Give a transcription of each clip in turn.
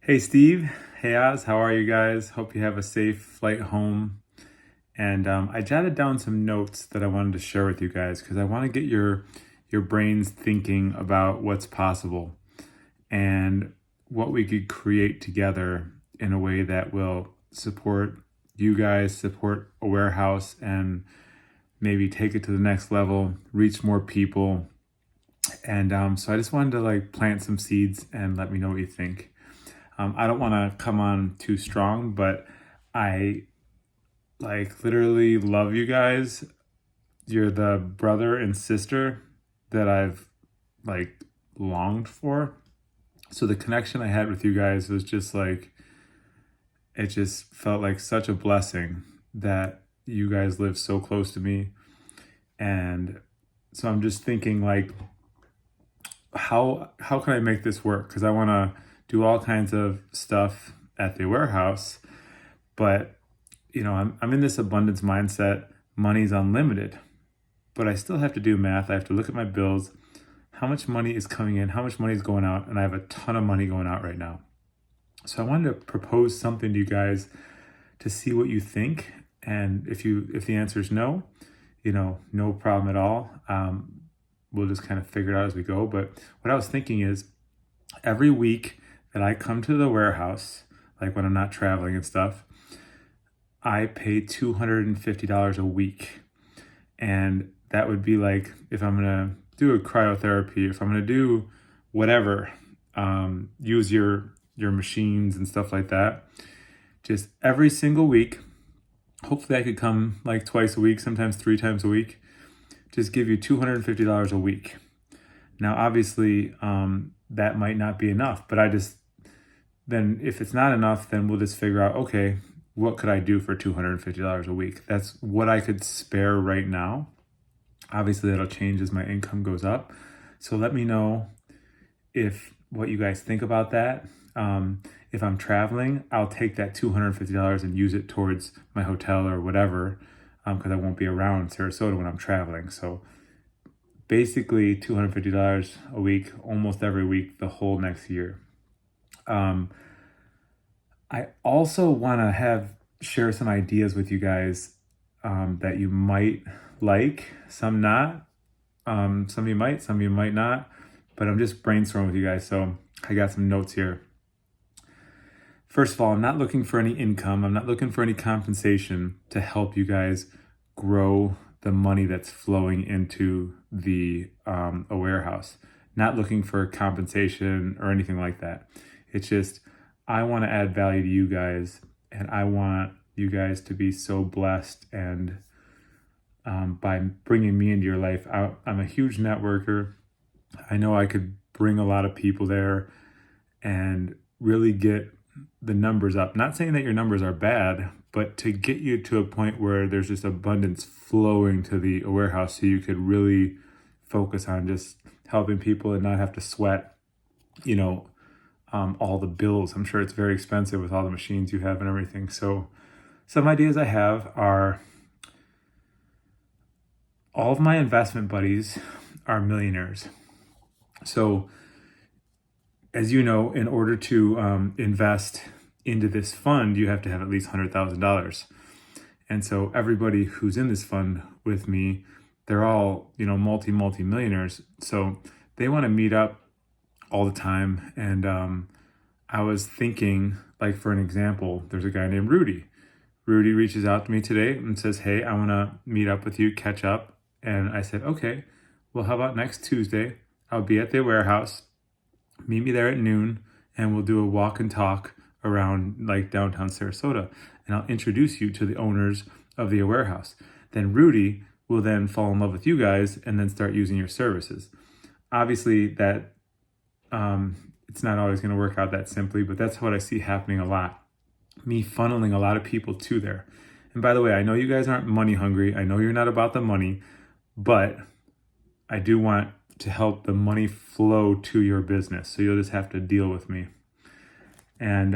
Hey Steve, hey Oz, how are you guys? Hope you have a safe flight home. And I jotted down some notes that I wanted to share with you guys because I want to get your brains thinking about what's possible and what we could create together in a way that will support you guys, support a warehouse, and maybe take it to the next level, reach more people. And so I just wanted to plant some seeds and let me know what you think. I don't want to come on too strong, but I literally love you guys. You're the brother and sister that I've like longed for. So the connection I had with you guys was just it just felt like such a blessing that you guys live so close to me. And so I'm just thinking how can I make this work? Because I want to do all kinds of stuff at the warehouse, but I'm in this abundance mindset. Money's unlimited, but I still have to do math. I have to look at my bills, how much money is coming in, how much money is going out, and I have a ton of money going out right now. So I wanted to propose something to you guys to see what you think, and if the answer is no, no problem at all. We'll just kind of figure it out as we go. But what I was thinking is every week that I come to the warehouse, like when I'm not traveling and stuff, I pay $250 a week. And that would be like if I'm going to do a cryotherapy, if I'm going to do whatever, use your machines and stuff like that, just every single week. Hopefully I could come like twice a week, sometimes 3 times a week, just give you $250 a week. Now, obviously, that might not be enough, but then if it's not enough, then we'll just figure out, okay, what could I do for $250 a week? That's what I could spare right now. Obviously, that'll change as my income goes up. So let me know what you guys think about that. If I'm traveling, I'll take that $250 and use it towards my hotel or whatever, because I won't be around Sarasota when I'm traveling. So basically $250 a week, almost every week, the whole next year. I also want to share some ideas with you guys that you might like, some not. Some of you might, some of you might not. But I'm just brainstorming with you guys, so I got some notes here. First of all, I'm not looking for any income. I'm not looking for any compensation to help you guys grow the money that's flowing into a warehouse. Not looking for compensation or anything like that. It's just I want to add value to you guys, and I want you guys to be so blessed. And by bringing me into your life, I'm a huge networker. I know I could bring a lot of people there and really get the numbers up. Not saying that your numbers are bad, but to get you to a point where there's just abundance flowing to the warehouse so you could really focus on just helping people and not have to sweat, all the bills. I'm sure it's very expensive with all the machines you have and everything. So some ideas I have are all of my investment buddies are millionaires. So as you know, in order to invest into this fund, you have to have at least $100,000. And so everybody who's in this fund with me, they're all, multi-millionaires. So they want to meet up all the time. And I was thinking, like, for an example, there's a guy named Rudy. Rudy reaches out to me today and says, hey, I want to meet up with you, catch up. And I said, okay, well, how about next Tuesday? I'll be at the warehouse. Meet me there at noon, and we'll do a walk and talk around like downtown Sarasota. And I'll introduce you to the owners of the warehouse. Then Rudy will then fall in love with you guys and then start using your services. Obviously, that it's not always going to work out that simply, but that's what I see happening a lot. Me funneling a lot of people to there. And by the way, I know you guys aren't money hungry. I know you're not about the money, but I do want to help the money flow to your business. So you'll just have to deal with me. And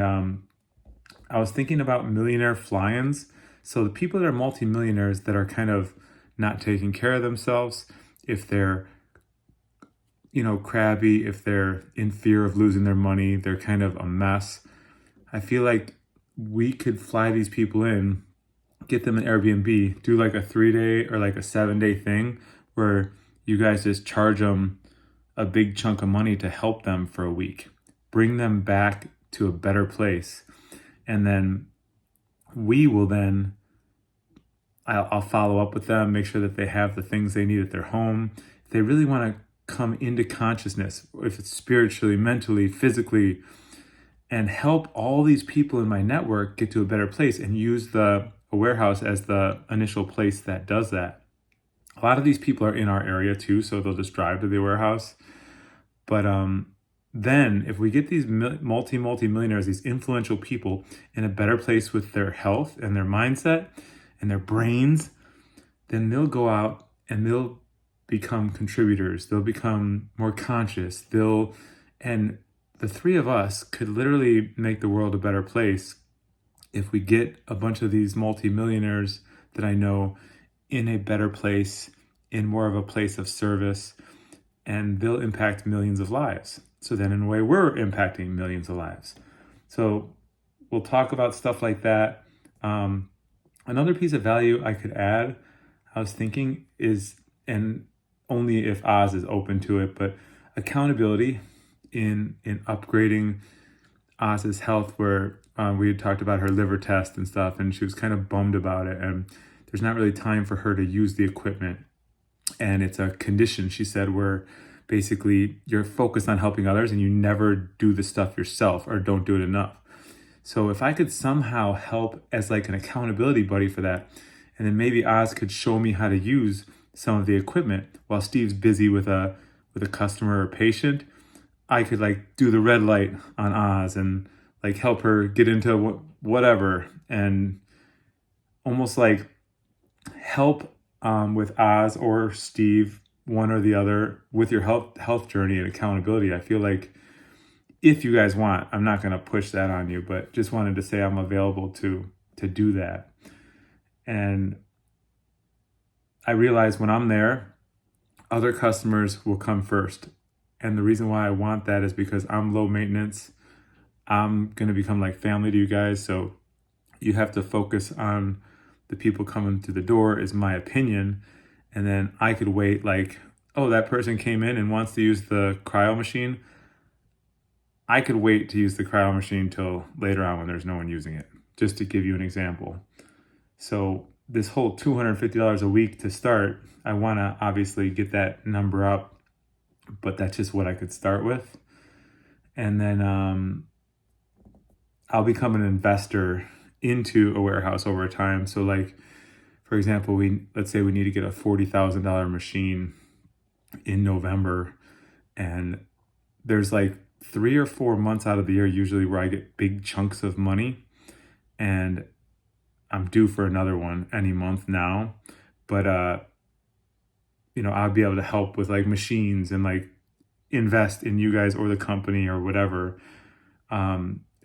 I was thinking about millionaire fly-ins. So the people that are multimillionaires that are kind of not taking care of themselves, if they're crabby, if they're in fear of losing their money, they're kind of a mess. I feel like we could fly these people in, get them an Airbnb, do like a 3-day or like a 7-day thing where you guys just charge them a big chunk of money to help them for a week, bring them back to a better place. And then we will then, I'll follow up with them, make sure that they have the things they need at their home. If they really want to come into consciousness, if it's spiritually, mentally, physically, and help all these people in my network get to a better place and use the warehouse as the initial place that does that. A lot of these people are in our area too, so they'll just drive to the warehouse. But then if we get these multi-millionaires, these influential people in a better place with their health and their mindset and their brains, then they'll go out and they'll become contributors. They'll become more conscious. And the three of us could literally make the world a better place if we get a bunch of these multi-millionaires that I know in a better place, in more of a place of service, and they'll impact millions of lives. So then in a way, we're impacting millions of lives. So we'll talk about stuff like that. Another piece of value I could add, I was thinking is, and only if Oz is open to it, but accountability in upgrading Oz's health, where we had talked about her liver test and stuff, and she was kind of bummed about it. And there's not really time for her to use the equipment. And it's a condition, she said, where basically you're focused on helping others and you never do the stuff yourself or don't do it enough. So if I could somehow help as like an accountability buddy for that, and then maybe Oz could show me how to use some of the equipment while Steve's busy with a customer or patient, I could like do the red light on Oz and like help her get into whatever, and almost like help with Oz or Steve, one or the other, with your health journey and accountability. I feel like if you guys want, I'm not going to push that on you, but just wanted to say I'm available to do that. And I realize when I'm there, other customers will come first. And the reason why I want that is because I'm low maintenance. I'm going to become like family to you guys. So you have to focus on the people coming to the door, is my opinion. And then I could wait like, oh, that person came in and wants to use the cryo machine. I could wait to use the cryo machine till later on when there's no one using it, just to give you an example. So this whole $250 a week to start, I want to obviously get that number up, but that's just what I could start with. And then I'll become an investor into a warehouse over time. So like, for example, let's say we need to get a $40,000 machine in November, and there's like 3 or 4 months out of the year usually where I get big chunks of money, and I'm due for another one any month now. But I'll be able to help with like machines and like invest in you guys or the company or whatever.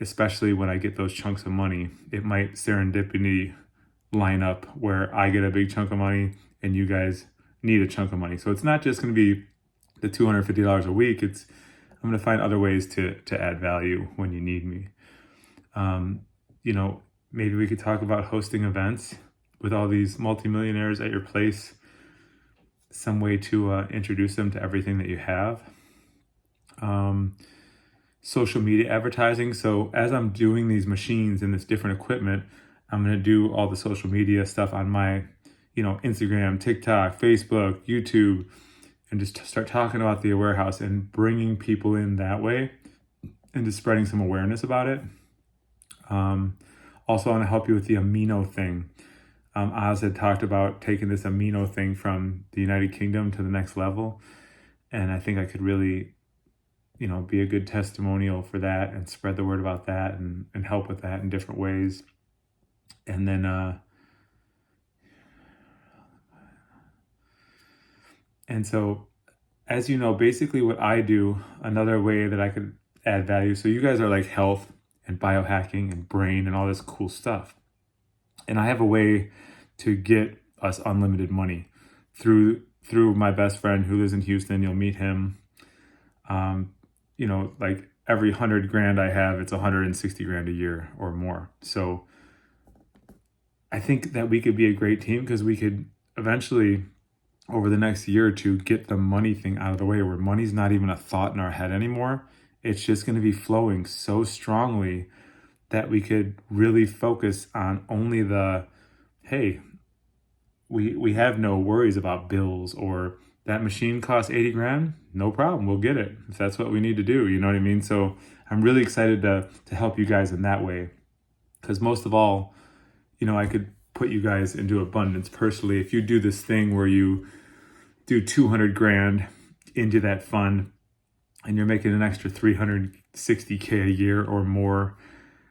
Especially when I get those chunks of money, it might serendipity line up where I get a big chunk of money and you guys need a chunk of money. So it's not just going to be the $250 a week. I'm going to find other ways to add value when you need me. Maybe we could talk about hosting events with all these multimillionaires at your place, some way to introduce them to everything that you have. Social media advertising. So as I'm doing these machines and this different equipment, I'm going to do all the social media stuff on my, Instagram, TikTok, Facebook, YouTube, and just start talking about the warehouse and bringing people in that way and just spreading some awareness about it. Also, I want to help you with the amino thing. Oz had talked about taking this amino thing from the United Kingdom to the next level. And I think I could really, be a good testimonial for that and spread the word about that and help with that in different ways. And then, so as you know, basically what I do, another way that I could add value. So you guys are like health and biohacking and brain and all this cool stuff. And I have a way to get us unlimited money through my best friend who lives in Houston. You'll meet him. Like every 100 grand I have, it's 160 grand a year or more. So I think that we could be a great team because we could eventually, over the next year or two, get the money thing out of the way where money's not even a thought in our head anymore. It's just going to be flowing so strongly that we could really focus on only the, hey, we have no worries about bills, or that machine costs 80 grand, no problem, we'll get it if that's what we need to do. You know what I mean? So I'm really excited to help you guys in that way, because most of all, I could put you guys into abundance personally. If you do this thing where you do 200 grand into that fund and you're making an extra 360K a year or more,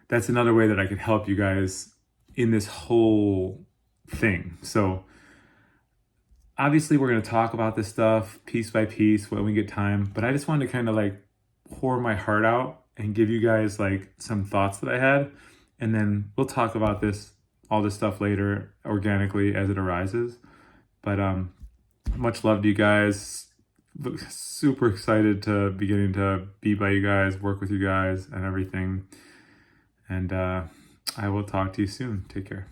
that's another way that I could help you guys in this whole thing. So obviously we're going to talk about this stuff piece by piece when we get time, but I just wanted to kind of like pour my heart out and give you guys like some thoughts that I had, and then we'll talk about all this stuff later organically as it arises. But much love to you guys. Super excited to be getting to be by you guys, work with you guys and everything. And I will talk to you soon. Take care.